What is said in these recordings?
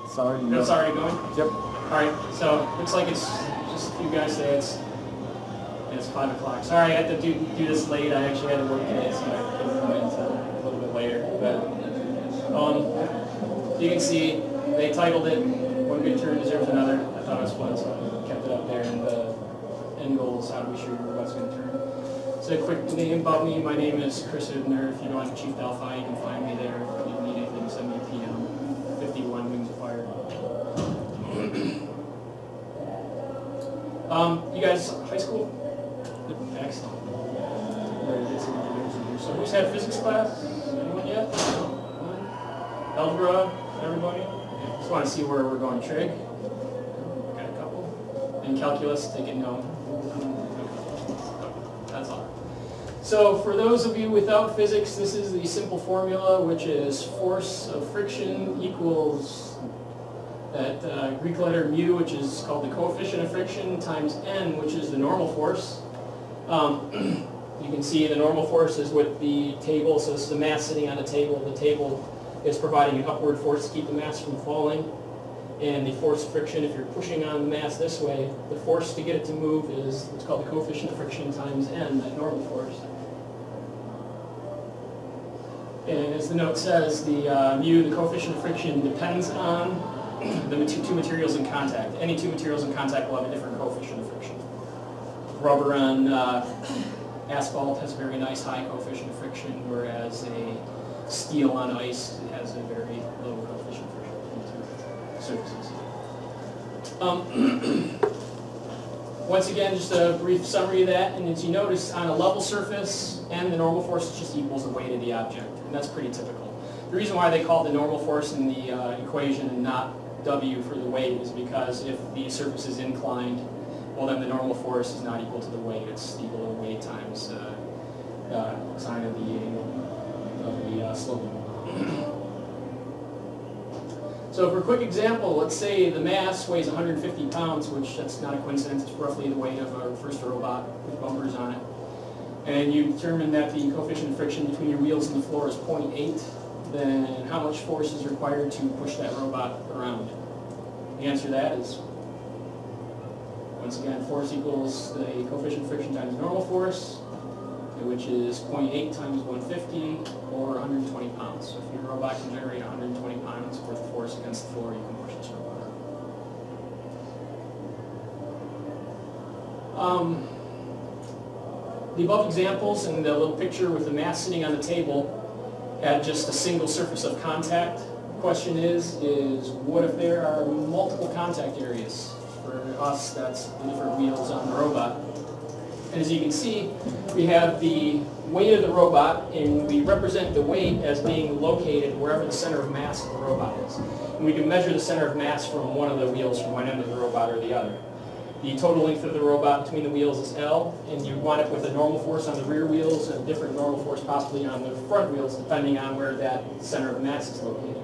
Sorry. No, sorry, going? Yep. Alright, so looks like it's just a few guys say it's 5 o'clock. Sorry, I had to do this late. I actually had to work today, so I couldn't come in until a little bit later. But you can see they titled it "One Good Turn Deserves Another." I thought it was fun, so I kept it up there. And the end goal is how to be sure your robot's going to turn. So a quick name about me. My name is Chris Hibner. If you go on Chief Delphi, you can find me there. If you need anything, send me a PM. 51 Wings of Fire. You guys, high school? Excellent. So who's had physics class? Anyone yet? One? Algebra? Everybody? Just want to see where we're going. Trig? Got a couple. And calculus? Take it no. That's all. So for those of you without physics, this is the simple formula, which is force of friction equals that Greek letter mu, which is called the coefficient of friction, times n, which is the normal force. You can see the normal force is with the table, so this is the mass sitting on a table. The table is providing an upward force to keep the mass from falling. And the force of friction, if you're pushing on the mass this way, the force to get it to move is what's called the coefficient of friction times n, that normal force. And as the note says, the mu, the coefficient of friction, depends on the two materials in contact. Any two materials in contact will have a different coefficient of friction. Rubber on asphalt has a very nice high coefficient of friction, whereas a steel on ice has a very low coefficient of friction between surfaces. Once again, just a brief summary of that, and as you notice, on a level surface, n, the normal force just equals the weight of the object, and that's pretty typical. The reason why they call it the normal force in the equation and not W for the weight is because if the surface is inclined, well then the normal force is not equal to the weight. It's equal to the weight times sine of the slope. So for a quick example, let's say the mass weighs 150 pounds, which that's not a coincidence, it's roughly the weight of a first robot with bumpers on it. And you determine that the coefficient of friction between your wheels and the floor is 0.8. Then how much force is required to push that robot around? The answer to that is, once again, force equals the coefficient of friction times normal force, which is 0.8 times 150, or 120 pounds. So if your robot can generate 120 pounds worth of force against the floor, you can push this robot around. The above examples and the little picture with the mass sitting on the table at just a single surface of contact. The question is what if there are multiple contact areas? For us, that's the different wheels on the robot. And as you can see, we have the weight of the robot, and we represent the weight as being located wherever the center of mass of the robot is. And we can measure the center of mass from one of the wheels, from one end of the robot or the other. The total length of the robot between the wheels is L, and you wind up with a normal force on the rear wheels and a different normal force possibly on the front wheels, depending on where that center of mass is located.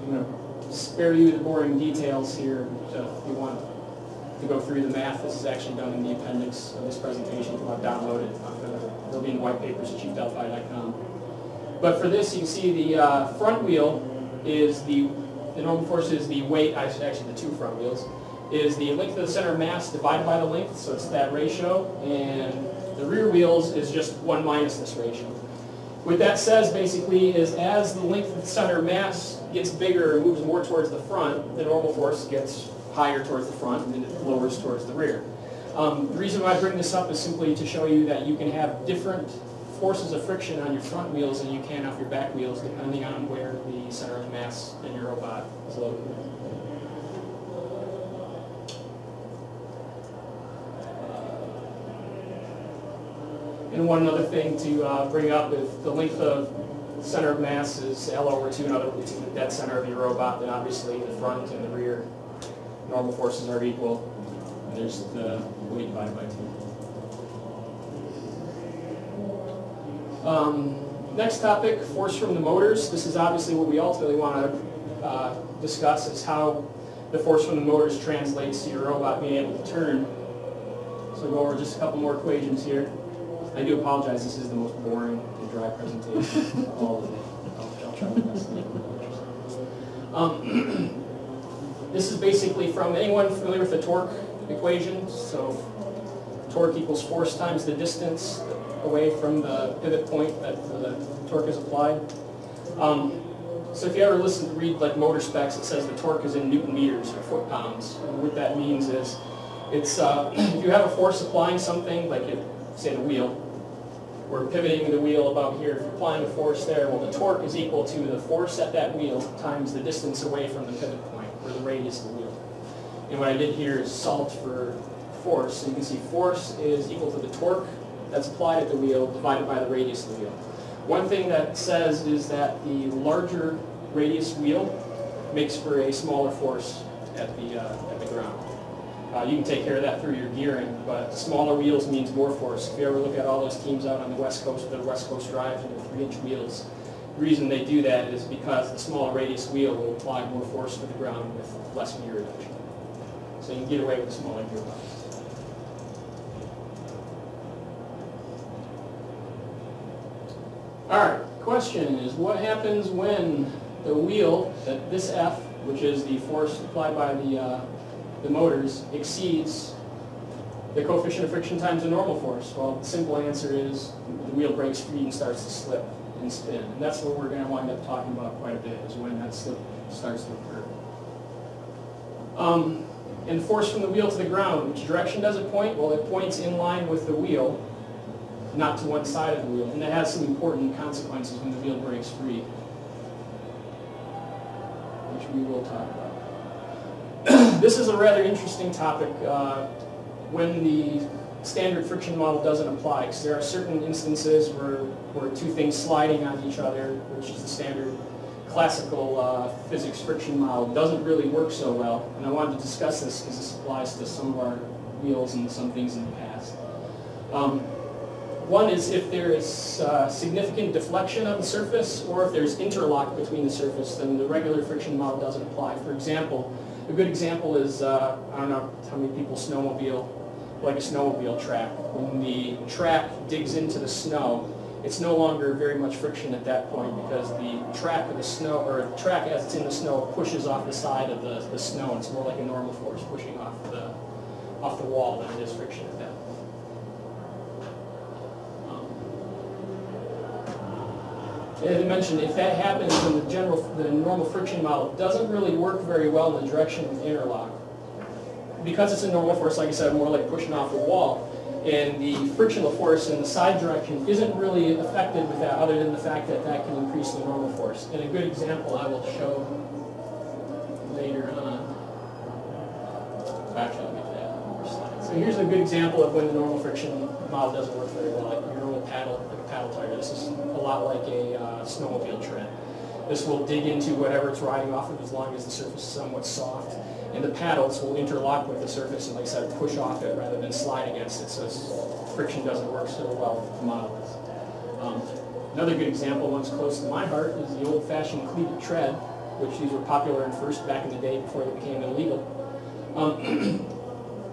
I'm going to spare you the boring details here, so if you want to go through the math, this is actually done in the appendix of this presentation. If you want to download it, it'll be in white papers at chiefdelphi.com. But for this, you can see the front wheel is the normal force is the weight, actually the two front wheels, is the length of the center of mass divided by the length, so it's that ratio, and the rear wheels is just 1 minus this ratio. What that says basically is as the length of the center of mass gets bigger and moves more towards the front, the normal force gets higher towards the front and then it lowers towards the rear. The reason why I bring this up is simply to show you that you can have different forces of friction on your front wheels than you can off your back wheels depending on where the center of mass in your robot is located. And one other thing to bring up is the length of center of mass is L over 2, in other words, the dead center of your robot, then obviously the front and the rear normal forces are equal. And there's the weight divided by 2. Next topic, force from the motors. This is obviously what we ultimately want to discuss, is how the force from the motors translates to your robot being able to turn. So we'll go over just a couple more equations here. I do apologize, this is the most boring and dry presentation of all of it. I'll try my best to make it This is basically from anyone familiar with the torque equation. So torque equals force times the distance away from the pivot point that the torque is applied. So if you ever read like motor specs, it says the torque is in Newton meters or foot-pounds. And what that means is, it's if you have a force applying something, like say the wheel, we're pivoting the wheel about here. If you're applying a force there, well, the torque is equal to the force at that wheel times the distance away from the pivot point, or the radius of the wheel. And what I did here is solved for force. So you can see force is equal to the torque that's applied at the wheel divided by the radius of the wheel. One thing that says is that the larger radius wheel makes for a smaller force at the ground. You can take care of that through your gearing, but smaller wheels means more force. If you ever look at all those teams out on the West Coast with their West Coast drives and their 3-inch wheels, the reason they do that is because the smaller radius wheel will apply more force to the ground with less gear reduction. So you can get away with a smaller gearbox. Alright, question is, what happens when the wheel, this F, which is the force applied by the motors, exceeds the coefficient of friction times the normal force? Well, the simple answer is the wheel breaks free and starts to slip and spin. And that's what we're going to wind up talking about quite a bit, is when that slip starts to occur. And the force from the wheel to the ground, which direction does it point? Well, it points in line with the wheel, not to one side of the wheel. And that has some important consequences when the wheel breaks free, which we will talk about. This is a rather interesting topic when the standard friction model doesn't apply, because there are certain instances where two things sliding on each other, which is the standard classical physics friction model, doesn't really work so well. And I wanted to discuss this because this applies to some of our wheels and some things in the past. One is if there is significant deflection of the surface, or if there's interlock between the surface, then the regular friction model doesn't apply. For example, a good example is, I don't know how many people snowmobile, like a snowmobile track. When the track digs into the snow, it's no longer very much friction at that point, because the track of the snow, or the track as it's in the snow, pushes off the side of the snow, and it's more like a normal force pushing off the wall than it is friction at that point. As I mentioned, if that happens, then the normal friction model doesn't really work very well in the direction of the interlock. Because it's a normal force, like I said, more like pushing off the wall, and the frictional force in the side direction isn't really affected with that, other than the fact that that can increase the normal force. And a good example I will show later on. Actually, I'll get that on more slides. So here's a good example of when the normal friction model doesn't work very well, like your normal paddle, like a paddle tire. This is a lot like a snowmobile tread. This will dig into whatever it's riding off of as long as the surface is somewhat soft. And the paddles will interlock with the surface and, like I said, push off it rather than slide against it, so friction doesn't work so well with the models. Another good example, one's close to my heart, is the old-fashioned cleated tread, which these were popular in First back in the day before they became illegal.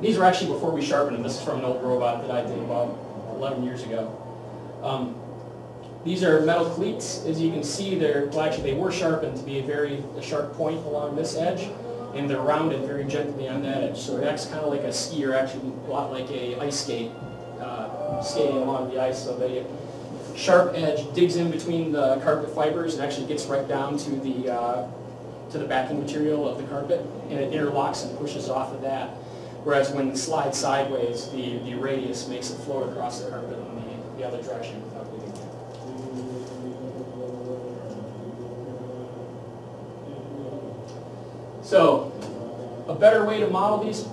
These were actually before we sharpened them. This is from an old robot that I did about 11 years ago. These are metal cleats. As you can see, they were sharpened to be a sharp point along this edge, and they're rounded very gently on that edge. So it acts kind of like a ski, or actually a lot like a ice skate, skating along the ice. So the sharp edge digs in between the carpet fibers and actually gets right down to the backing material of the carpet, and it interlocks and pushes off of that. Whereas when it slides sideways, the radius makes it float across the carpet in the other direction without leaving it. So, a better way to model these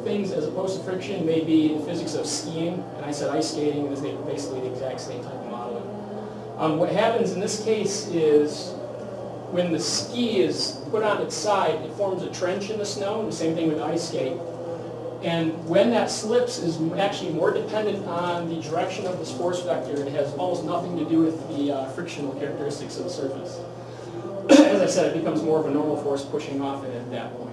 things as opposed to friction may be the physics of skiing, and I said ice skating, and it's basically the exact same type of modeling. What happens in this case is when the ski is put on its side, it forms a trench in the snow, and the same thing with ice skate. And when that slips is actually more dependent on the direction of this force vector. It has almost nothing to do with the frictional characteristics of the surface. As I said, it becomes more of a normal force pushing off it at that point.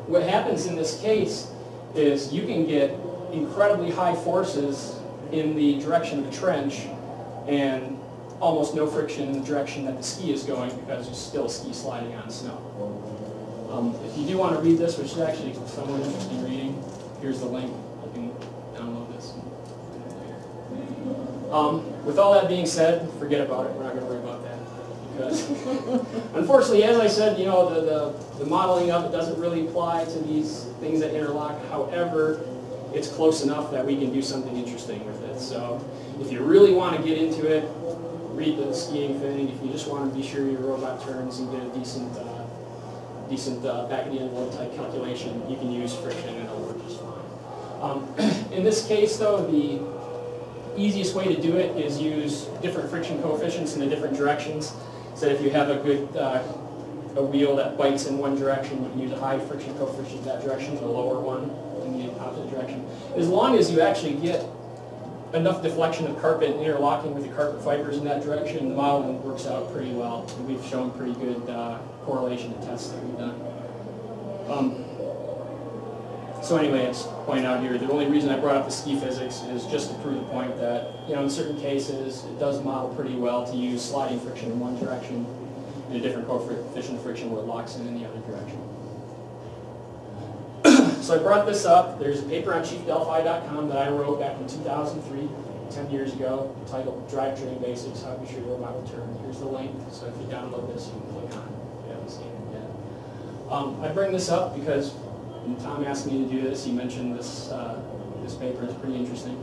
What happens in this case is you can get incredibly high forces in the direction of the trench, and almost no friction in the direction that the ski is going because there's still ski sliding on snow. If you do want to read this, which is actually somewhat interesting reading, here's the link. You can download this. With all that being said, forget about it. We're not going to worry about that. Because unfortunately, as I said, you know, the modeling of it doesn't really apply to these things that interlock. However, it's close enough that we can do something interesting with it. So if you really want to get into it, read the skiing thing. If you just want to be sure your robot turns and get a decent back of the envelope type calculation, you can use friction and it'll work just fine. In this case, though, the easiest way to do it is use different friction coefficients in the different directions. So if you have a good a wheel that bites in one direction, you can use a high friction coefficient in that direction, and a lower one in the opposite direction. As long as you actually get enough deflection of carpet and interlocking with the carpet fibers in that direction, the modeling works out pretty well. And we've shown pretty good correlation in tests that we've done. So anyway, it's pointed out here, the only reason I brought up the ski physics is just to prove the point that, you know, in certain cases, it does model pretty well to use sliding friction in one direction and a different coefficient of friction where it locks in the other direction. So I brought this up. There's a paper on chiefdelphi.com that I wrote back in 2003, 10 years ago, entitled Drivetrain Basics, How to Be Sure Your Robot Will Turn. Here's the link, so if you download this, you can click on it if you haven't seen it yet. I bring this up because when Tom asked me to do this, he mentioned this, this paper is pretty interesting.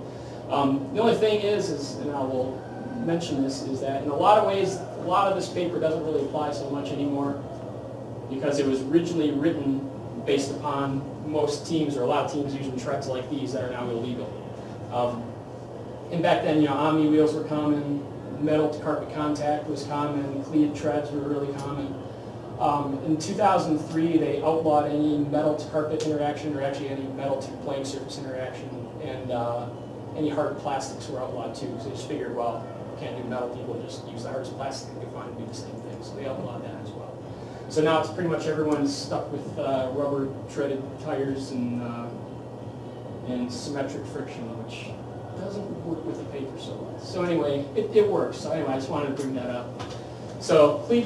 The only thing is, and I will mention this, is that in a lot of ways, a lot of this paper doesn't really apply so much anymore because it was originally written based upon most teams, or a lot of teams, using treads like these that are now illegal. And back then, you know, Omni wheels were common, metal to carpet contact was common, cleated treads were really common. In 2003, they outlawed any metal to carpet interaction, or actually any metal to playing surface interaction, and any hard plastics were outlawed too, because they just figured, well, you can't do metal, people just use the hardest plastic they find to do the same thing, so they outlawed that as well. So now it's pretty much everyone's stuck with rubber treaded tires and symmetric friction, which doesn't work with the paper so well. So anyway, it works. So anyway, I just wanted to bring that up. So cleat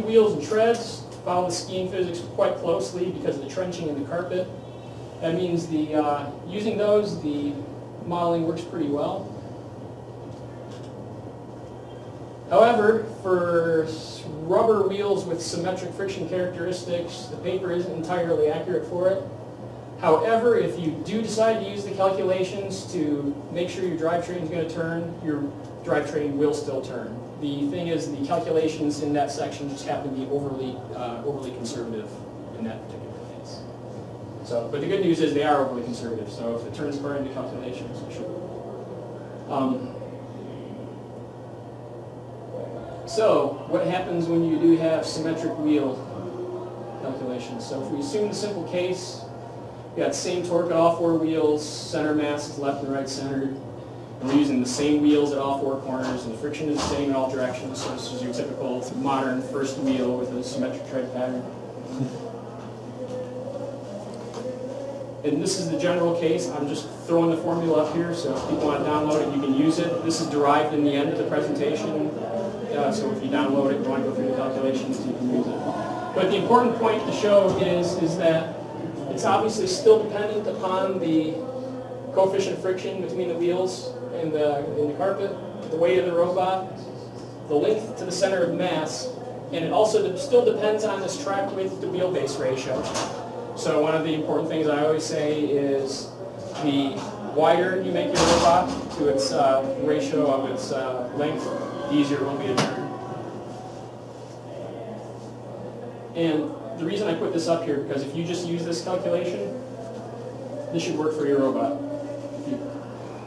wheels and treads follow the skiing physics quite closely because of the trenching in the carpet. That means the using those, the modeling works pretty well. However, for rubber wheels with symmetric friction characteristics, the paper isn't entirely accurate for it. However, if you do decide to use the calculations to make sure your drivetrain is going to turn, your drivetrain will still turn. The thing is, the calculations in that section just happen to be overly conservative in that particular case. So, but the good news is they are overly conservative, so if it turns according to calculations, it should. So, what happens when you do have symmetric wheel calculations? So if we assume the simple case, you got the same torque at all four wheels, center mass is left and right centered, and we're using the same wheels at all four corners, and the friction is the same in all directions, so this is your typical modern first wheel with a symmetric tread pattern. And this is the general case. I'm just throwing the formula up here, so if people want to download it, you can use it. This is derived in the end of the presentation. So if you download it, you want to go through the calculations, you can use it. But the important point to show is that it's obviously still dependent upon the coefficient of friction between the wheels and the carpet, the weight of the robot, the length to the center of mass, and it also still depends on this track width to wheelbase ratio. So one of the important things I always say is the wider you make your robot to its ratio of its length, the easier it will be to turn. And the reason I put this up here, because if you just use this calculation, this should work for your robot.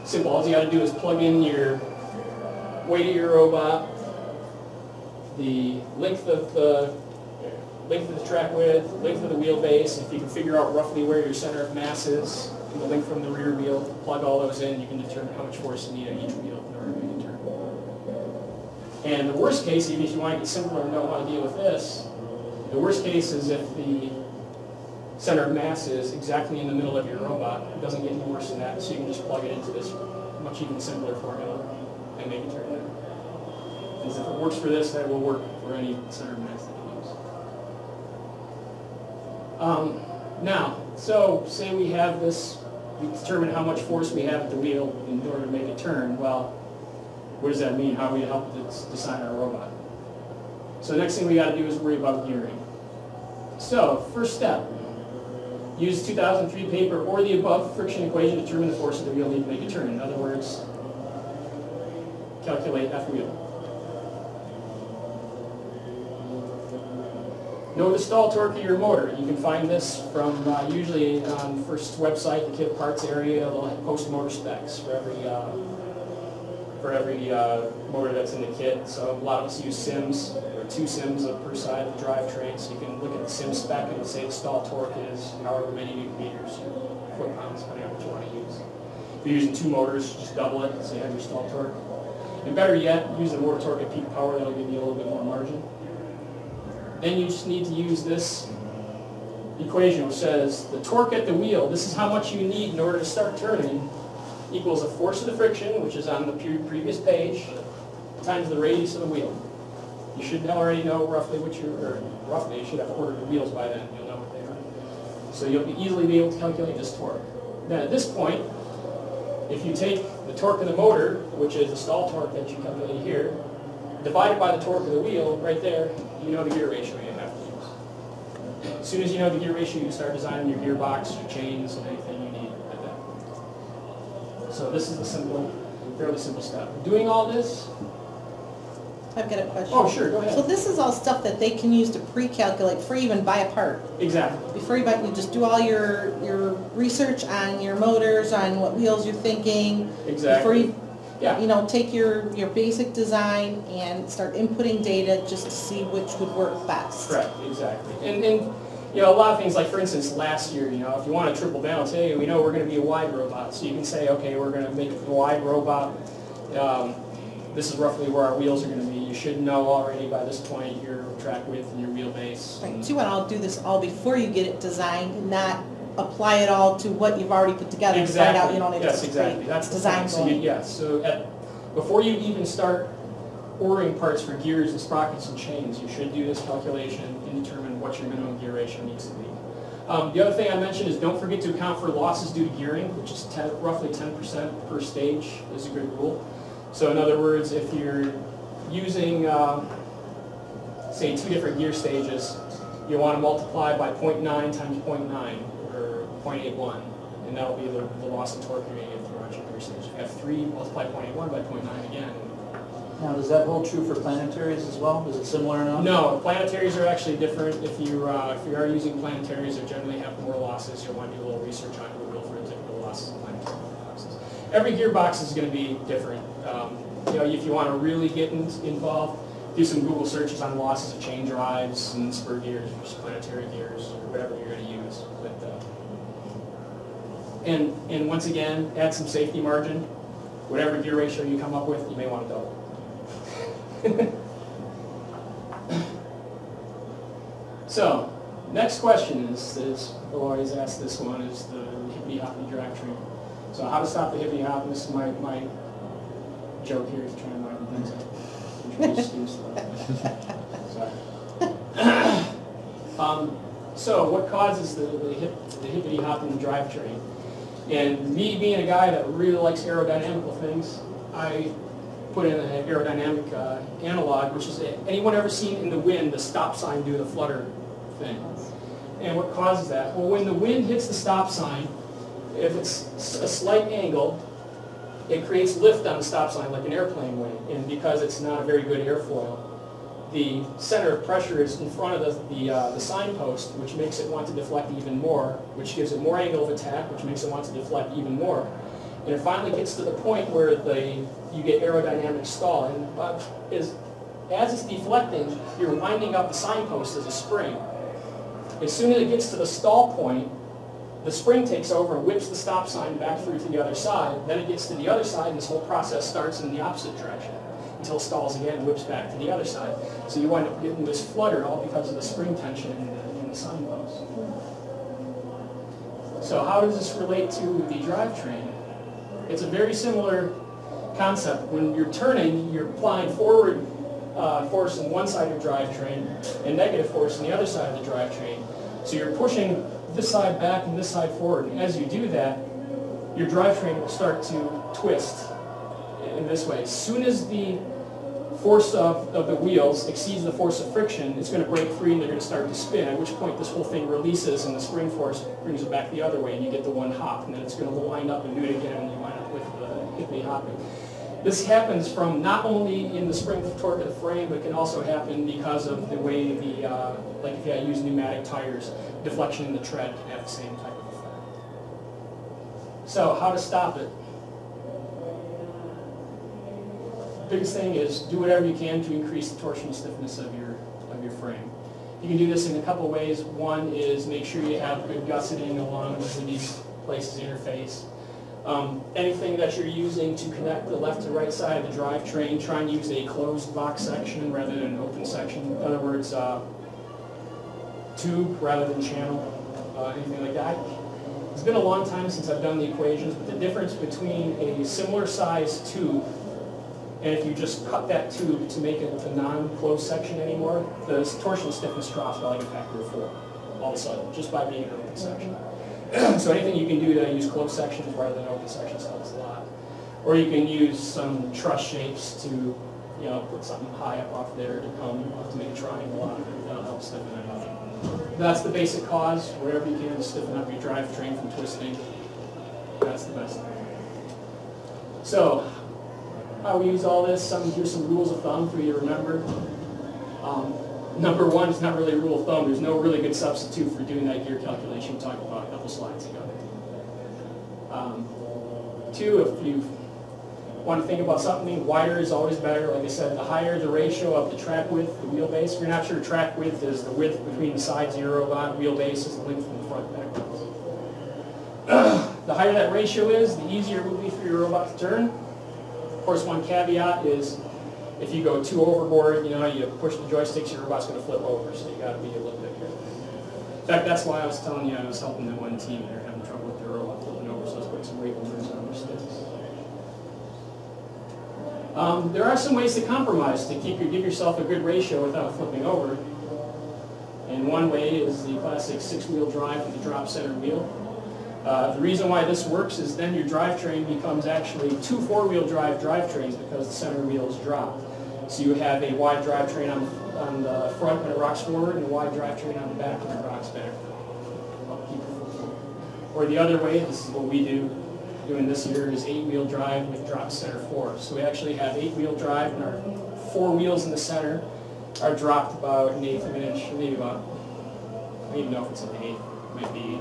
Simple, all you got to do is plug in your weight of your robot, the length of the track width, length of the wheelbase. If you can figure out roughly where your center of mass is, and the length from the rear wheel, plug all those in, you can determine how much force you need on each wheel in order to make a turn. And the worst case, even if you want to get simpler and don't want to deal with this, the worst case is if the center of mass is exactly in the middle of your robot. It doesn't get any worse than that, so you can just plug it into this much even simpler formula and make it turn there. Because if it works for this, that will work for any center mass that you use. Now, so say we have this, we determine how much force we have at the wheel in order to make it turn. Well, what does that mean? How are we to help design our robot? So the next thing we got to do is worry about gearing. So, first step, use 2003 paper or the above friction equation to determine the force of the wheel needed to make it turn. In other words, calculate F wheel. Know the stall torque of your motor. You can find this from usually on First website, the kit parts area. They'll post motor specs for every motor that's in the kit. So a lot of us use sims, or 2 sims per side of the drivetrain. So you can look at the sim spec and say the stall torque is however many newton meters, foot-pounds, depending on what you want to use. If you're using 2 motors, just double it, so you have your stall torque. And better yet, use the motor torque at peak power. That'll give you a little bit more margin. Then you just need to use this equation, which says the torque at the wheel, this is how much you need in order to start turning, equals the force of the friction, which is on the previous page, times the radius of the wheel. You should already know roughly what you should have ordered the wheels by then. You'll know what they are. So you'll easily be able to calculate this torque. Then at this point, if you take the torque of the motor, which is the stall torque that you calculated here, divided by the torque of the wheel, right there, you know the gear ratio you have to use. As soon as you know the gear ratio, you can start designing your gearbox, your chains, and anything you need like that. So this is a fairly simple step. Doing all this. I've got a question. Oh, sure, go ahead. So this is all stuff that they can use to pre-calculate before you even buy a part. Exactly. Before you buy, you just do all your research on your motors, on what wheels you're thinking. Exactly. Before you take your basic design and start inputting data just to see which would work best. Correct, exactly. And a lot of things, like for instance, last year, if you want to triple balance, hey, we know we're going to be a wide robot, so you can say, okay, we're going to make a wide robot. This is roughly where our wheels are going to be. You should know already by this point your track width and your wheelbase. Right. So you want to do this all before you get it designed, and not apply it all to what you've already put together. Exactly. And find out you don't need yes, exactly. That's the design thing. So before you even start ordering parts for gears and sprockets and chains, you should do this calculation and determine what your minimum gear ratio needs to be. The other thing I mentioned is don't forget to account for losses due to gearing, which is roughly 10% per stage is a good rule. So in other words, if you're using, say, 2 different gear stages, you want to multiply by 0.9 times 0.9, or 0.81, and that'll be the loss of torque you're going to get throughout your gear stage. If you have 3, multiply 0.81 by 0.9 again. Now, does that hold true for planetaries as well? Is it similar enough? No, planetaries are actually different. If you are using planetaries, they generally have more losses. You'll want to do a little research on Google for typical losses of planetary boxes. Every gearbox is going to be different. If you want to really get involved, do some Google searches on losses of chain drives and spur gears, or planetary gears, or whatever you're going to use. And once again, add some safety margin. Whatever gear ratio you come up with, you may want to double. So, next question is we'll always ask this one, is the hippity-hoppity drivetrain. So how to stop the hippity-hop, and this is my joke here to try and remind things up. Introduce students to that. Sorry. So what causes the hippity-hop in the drivetrain? And me being a guy that really likes aerodynamical things, I put in an aerodynamic analog, which is, anyone ever seen in the wind the stop sign do the flutter thing? And what causes that? Well, when the wind hits the stop sign, if it's a slight angle, it creates lift on the stop sign like an airplane would. And because it's not a very good airfoil, the center of pressure is in front of the signpost, which makes it want to deflect even more, which gives it more angle of attack, which makes it want to deflect even more. And it finally gets to the point where you get aerodynamic stall. And as it's deflecting, you're winding up the signpost as a spring. As soon as it gets to the stall point, the spring takes over and whips the stop sign back through to the other side. Then it gets to the other side, and this whole process starts in the opposite direction until it stalls again and whips back to the other side. So you wind up getting this flutter all because of the spring tension in the signpost. So how does this relate to the drivetrain? It's a very similar concept. When you're turning, you're applying forward force on one side of your drivetrain and negative force on the other side of the drivetrain. So you're pushing this side back and this side forward, and as you do that, your drivetrain will start to twist in this way. As soon as the force of the wheels exceeds the force of friction, it's going to break free and they're going to start to spin, at which point this whole thing releases and the spring force brings it back the other way and you get the one hop, and then it's going to wind up and do it again and you wind up with the hippity hopping. This happens from not only in the spring torque of the frame, but can also happen because of the way the, like if you use pneumatic tires, deflection in the tread can have the same type of effect. So how to stop it? Biggest thing is do whatever you can to increase the torsional stiffness of your frame. You can do this in a couple of ways. One is make sure you have good gusseting along with these places interface. Anything that you're using to connect the left to right side of the drivetrain, try and use a closed box section rather than an open section. In other words, tube rather than channel, anything like that. It's been a long time since I've done the equations, but the difference between a similar size tube and if you just cut that tube to make it a non-closed section anymore, the torsional stiffness drops by like a factor of 4 all of a sudden, just by being an open section. So anything you can do to use closed sections rather than open sections helps a lot. Or you can use some truss shapes to, put something high up off there to make a triangle out of it. That'll help stiffen it up. That's the basic cause. Wherever you can to stiffen up your drivetrain from twisting, that's the best thing. So, how we use all this, here's some rules of thumb for you to remember. Number one is not really a rule of thumb. There's no really good substitute for doing that gear calculation we talked about a couple slides ago. Two, if you want to think about something, wider is always better. Like I said, the higher the ratio of the track width, the wheelbase. If you're not sure, track width is the width between the sides of your robot. Wheelbase is the length from the front backwards. The higher that ratio is, the easier it will be for your robot to turn. Of course, one caveat is if you go too overboard, you push the joysticks, your robot's going to flip over, so you got to be a little bit careful. In fact, that's why I was telling you I was helping the one team. They're having trouble with their robot flipping over, so let's put some wiggle moves on their sticks. There are some ways to compromise to give yourself a good ratio without flipping over. And one way is the classic 6-wheel drive with the drop center wheel. The reason why this works is then your drivetrain becomes actually 2 4-wheel drive drivetrains because the center wheel is dropped. So you have a wide drivetrain on the front when it rocks forward and a wide drivetrain on the back when it rocks back. Or the other way, this is what we do, doing this here, is 8-wheel drive with drop center force. So we actually have 8-wheel drive and our 4 wheels in the center are dropped about 1/8 of an inch, maybe about, I don't even know if it's an 1/8, it might be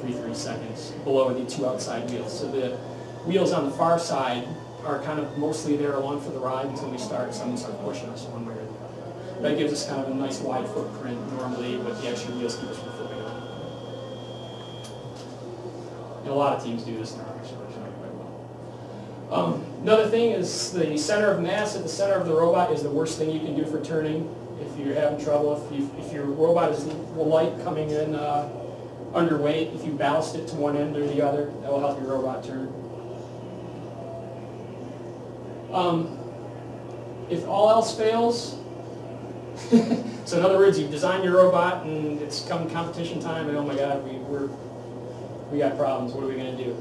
3 seconds below the 2 outside wheels. So the wheels on the far side are kind of mostly there along for the ride until we start, someone starts pushing us one way or the other. That gives us kind of a nice wide footprint normally, but the extra wheels keep us from flipping over. And a lot of teams do this now, actually, which is not quite well. Another thing is the center of mass at the center of the robot is the worst thing you can do for turning. If you're having trouble, if your robot is light coming in underweight, if you ballast it to one end or the other, that will help your robot turn. If all else fails, so in other words, you design your robot and it's come competition time and oh my god, we got problems, what are we going to do?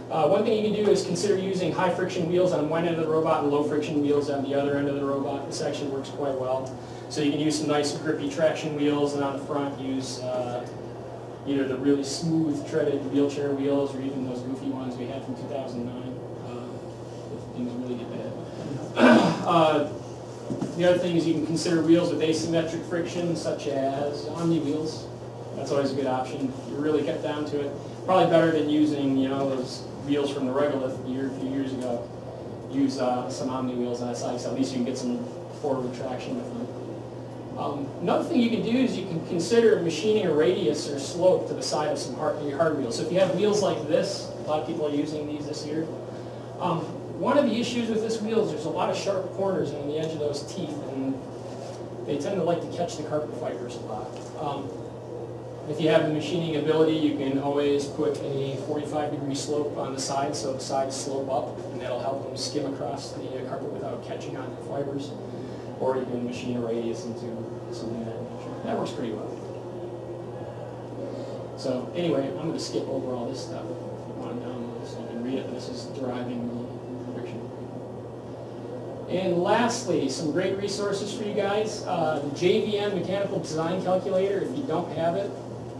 One thing you can do is consider using high friction wheels on one end of the robot and low friction wheels on the other end of the robot. This actually works quite well. So you can use some nice grippy traction wheels and on the front use either the really smooth treaded wheelchair wheels or even those goofy ones we had from 2009 if things really get bad. The other thing is you can consider wheels with asymmetric friction such as Omni wheels. That's always a good option if you really get down to it. Probably better than using those wheels from the Regolith a few years ago. Use some Omni wheels on that side so at least you can get some forward traction with them. Another thing you can do is you can consider machining a radius or slope to the side of some your hard wheels. So if you have wheels like this, a lot of people are using these this year. One of the issues with this wheel is there's a lot of sharp corners on the edge of those teeth, and they tend to like to catch the carpet fibers a lot. If you have the machining ability, you can always put a 45-degree slope on the side, so the sides slope up, and that'll help them skim across the carpet without catching on the fibers. or you can machine a radius into something of that nature. That works pretty well. So anyway, I'm going to skip over all this stuff. If you want to download this, you can read it. This is deriving the friction. And lastly, some great resources for you guys. The JVM Mechanical Design Calculator, if you don't have it,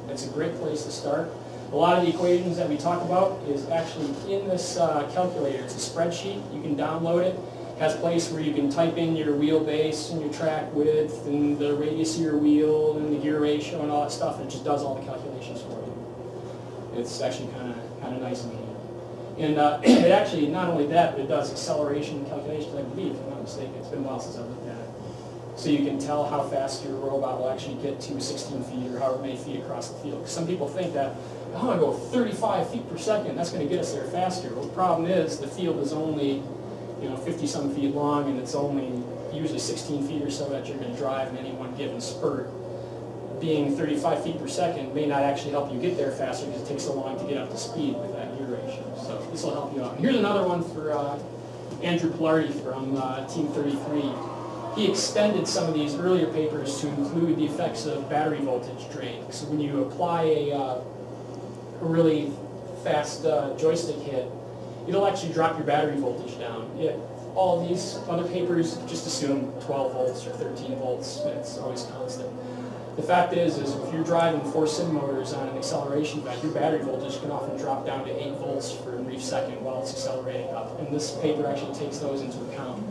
that's a great place to start. A lot of the equations that we talk about is actually in this calculator. It's a spreadsheet. You can download it. It has a place where you can type in your wheelbase and your track width and the radius of your wheel and the gear ratio and all that stuff, and it just does all the calculations for you. It's actually kind of nice and handy. And it actually, not only that, but it does acceleration calculations, I believe, if I'm not mistaken. It's been a while since I've looked at it. So you can tell how fast your robot will actually get to 16 feet or however many feet across the field. Because some people think that, I'm going to go 35 feet per second, that's going to get us there faster. Well, the problem is the field is only 50-some feet long, and it's only usually 16 feet or so that you're going to drive in any one given spurt. Being 35 feet per second may not actually help you get there faster because it takes so long to get up to speed with that gear ratio. So this will help you out. And here's another one for Andrew Pilardi from Team 33. He extended some of these earlier papers to include the effects of battery voltage drain. So when you apply a really fast joystick hit, it'll actually drop your battery voltage down. All of these other papers just assume 12 volts or 13 volts. It's always constant. The fact is if you're driving 4 sim motors on an acceleration bed, your battery voltage can often drop down to 8 volts for a brief second while it's accelerating up. And this paper actually takes those into account.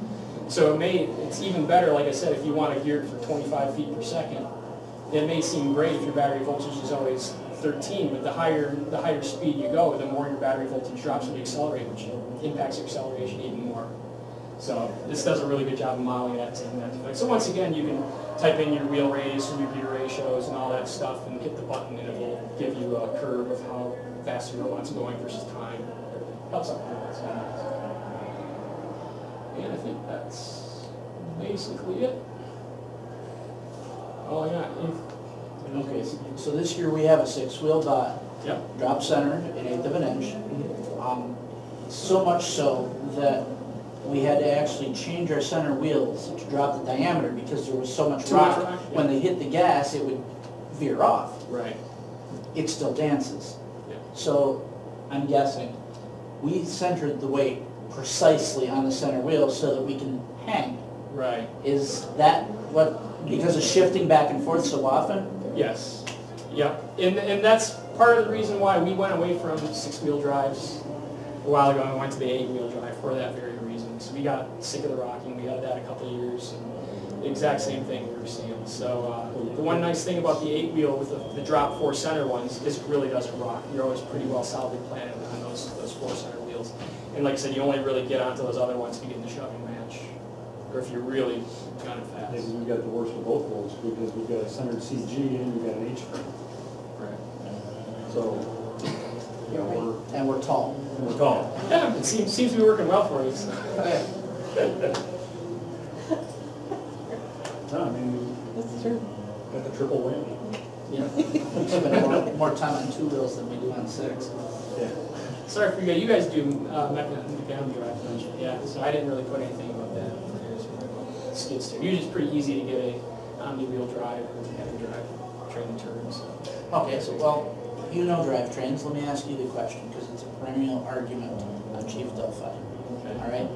So it's even better, like I said, if you want to gear it for 25 feet per second. It may seem great if your battery voltage is always 13, but the higher speed you go, the more your battery voltage drops when you accelerate, which impacts your acceleration even more. So this does a really good job of modeling that, taking that effect. So once again, you can type in your wheel radius and your gear ratios and all that stuff and hit the button, and it will give you a curve of how fast your robot's going versus time. It helps out pretty much. And I think that's basically it. Oh yeah. Okay, so this year we have a 6-wheel dot, Yep. drop centered, 1/8 of an inch. So much so that we had to actually change our center wheels to drop the diameter because there was so much Too much rock. rock, yeah. When they hit the gas, it would veer off. Right. It still dances. Yeah. So I'm guessing we centered the weight precisely on the center wheel so that we can hang. Right. Is that what, because of shifting back and forth so often? Yes. Yep. And that's part of the reason why we went away from 6-wheel drives a while ago and went to the 8-wheel drive for that very reason. So we got sick of the rocking. We had that a couple of years, and the exact same thing we were seeing. So the one nice thing about the 8-wheel with the drop 4 center ones is it really doesn't rock. You're always pretty well solidly planted on those 4 center wheels. And like I said, you only really get onto those other ones if you get in the shoving match, or if you're really gunning fast. Maybe we got the worst of both worlds because we've got a centered CG and we've got an H-frame. Right. So, you know, And we're tall. we're tall. Yeah, it seems to be working well for you. So. No, I mean, That's true. got the triple whammy. Yeah. We spend more time on 2 wheels than we do on 6. Yeah. Sorry for you guys do mechanical drive, yeah, so I didn't really put anything about that. Skid steer. Usually it's pretty easy to get a omni-wheel drive or heavy drive trailing turns. Okay, so well, you know drivetrains. Let me ask you the question because it's a perennial argument on Chief Delphi. Okay. All right?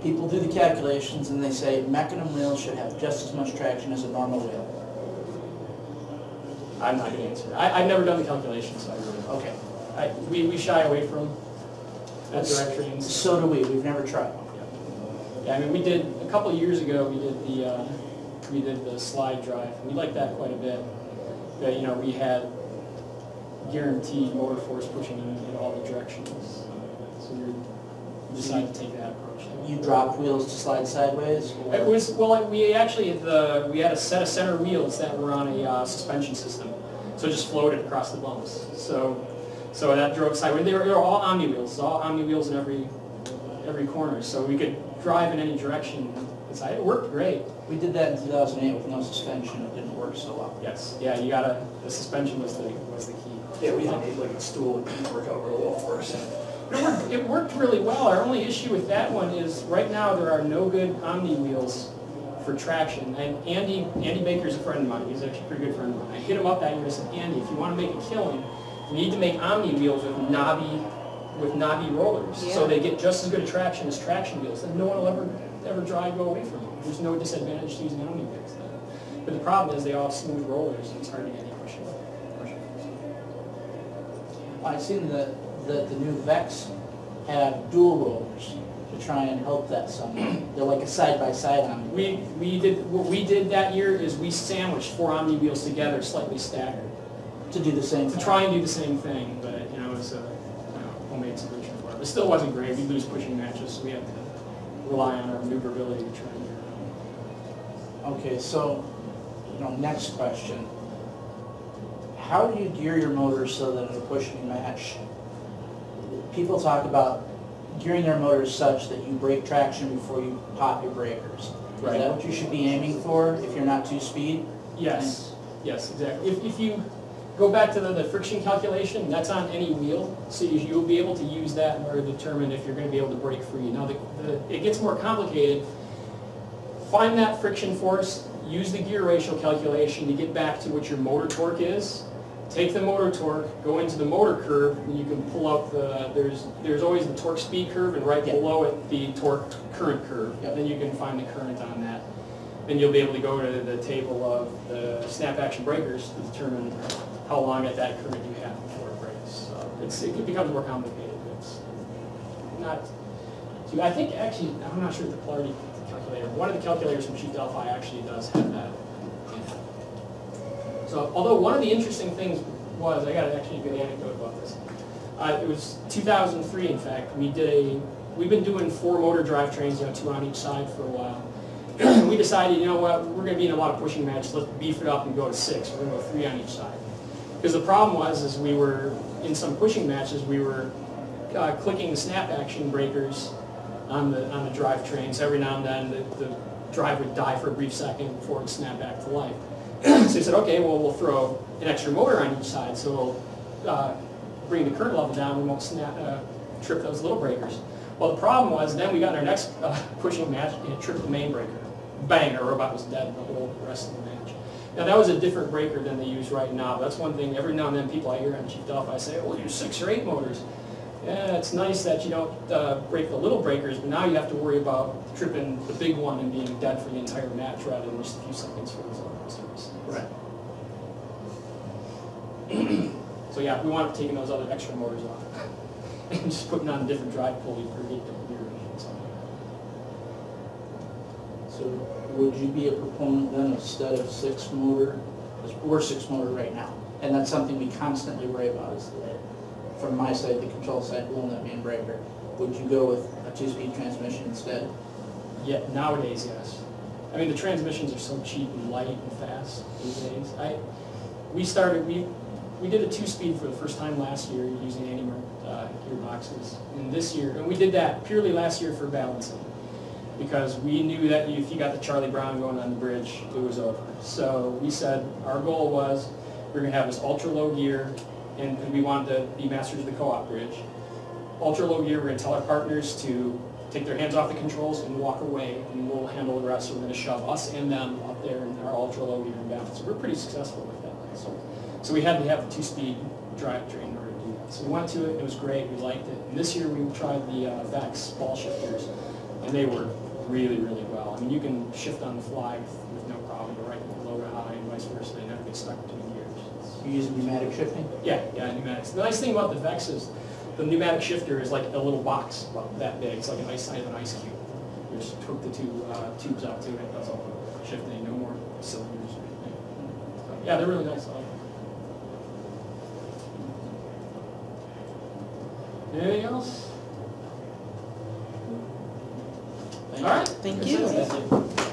People do the calculations and they say mechanism wheels should have just as much traction as a normal wheel. I'm not going to answer that. I've never done the calculations, so I really don't. Okay. We shy away from drivetrains. So do we. We've never tried. Yeah, I mean, we did, a couple of years ago, we did the slide drive. We liked that quite a bit. But, we had guaranteed motor force pushing in all the directions. So we decided to take that approach. You drop wheels to slide sideways? Or? It was, well, we actually, we had a set of center wheels that were on a suspension system. So it just floated across the bumps. So that drove sideways. They were all Omni wheels, all Omni wheels in every corner. So we could drive in any direction inside. It worked great. We did that in 2008 with no suspension. It didn't work so well. Yes. Yeah, the suspension was the key. Yeah, we had like a stool that didn't work out real well for us. It worked really well. Our only issue with that one is right now there are no good Omni wheels for traction. And Andy Baker's a friend of mine. He's actually a pretty good friend of mine. I hit him up that year and said, Andy, if you want to make a killing, you need to make Omni wheels with knobby rollers, so Yeah. they get just as good a traction as traction wheels, and no one will ever drive go away from them. There's no disadvantage to using Omni wheels. But the problem is they all have smooth rollers, and it's hard to get any pushing. I've seen that the new Vex have dual rollers to try and help that somewhat. They're like a side-by-side on. What we did that year is we sandwiched 4 Omni wheels together, slightly staggered, To do the same to thing. try and do the same thing. But it was a homemade solution for it. It still wasn't great. We lose pushing matches, so we had to rely on our maneuverability to try and get around. Okay, so, next question. How do you gear your motor so that in a pushing match, people talk about gearing their motors such that you break traction before you pop your breakers. Right. Is that what you should be aiming for if you're not too speed? Yes, exactly. If you go back to the friction calculation, that's on any wheel, so you'll be able to use that in order to determine if you're going to be able to break free. Now, it gets more complicated. Find that friction force, use the gear ratio calculation to get back to what your motor torque is. Take the motor torque, go into the motor curve, and you can pull out there's always the torque speed curve, and right below it, the torque current curve. Yep. Then you can find the current on that. Then you'll be able to go to the table of the snap action breakers to determine how long at that current you have before it breaks. So it becomes more complicated. It's not. I think actually, I'm not sure if the polarity calculator. One of the calculators from Chief Delphi actually does have that. So, although one of the interesting things was, I got actually a good anecdote about this. It was 2003, in fact. We've been doing 4 motor drivetrains, 2 on each side for a while. We decided, you know what, we're going to be in a lot of pushing matches. Let's beef it up and go to 6. We're going to go 3 on each side. Because the problem was, we were in some pushing matches, we were clicking the snap action breakers on the drivetrains. Every now and then, the drive would die for a brief second before it would snap back to life. So he said, okay, well, we'll throw an extra motor on each side, so we'll bring the current level down. We won't trip those little breakers. Well, the problem was, then we got in our next pushing match, and it tripped the main breaker. Bang, our robot was dead the whole rest of the match. Now, that was a different breaker than they use right now. That's one thing, every now and then people I hear on Chief Delphi say, oh, we'll use 6 or 8 motors. Yeah, it's nice that you don't break the little breakers, but now you have to worry about tripping the big one and being dead for the entire match rather than just a few seconds for those other customers. Right. So yeah, we wound up taking those other extra motors off and just putting on a different drive pulley for different gear and stuff like that. So would you be a proponent then instead of 6 motor? Because we're 6 motor right now, and that's something we constantly worry about is that from my side, the control side, blowing that main breaker. Would you go with a 2-speed transmission instead? Yeah, nowadays, yes. I mean, the transmissions are so cheap and light and fast these days. We did a 2-speed for the first time last year using anti-marked gearboxes. And this year, and we did that purely last year for balancing, because we knew that if you got the Charlie Brown going on the bridge, it was over. So we said our goal was we're going to have this ultra-low gear, and we wanted to be masters of the co-op bridge. Ultra-low gear, we're going to tell our partners to take their hands off the controls and walk away, and we'll handle the rest. So we're going to shove us and them up there in our ultra-low gear and balance. So we're pretty successful with that. So we had to have the 2-speed drivetrain in order to do that. So we went to it, it was great, we liked it. And this year we tried the Vex ball shifters, and they work really, really well. I mean, you can shift on the fly with no problem, go right from low to high and vice versa. They never get stuck between gears. You using pneumatic shifting? Yeah, pneumatics. The nice thing about the Vex is the pneumatic shifter is like a little box about that big. It's like a nice size of an ice cube. You just hook the 2 tubes up to it, that's all the shifting, no more cylinders or anything. So, yeah, they're really nice. I like them. Anything else? Thank All right. Thank That's you. it.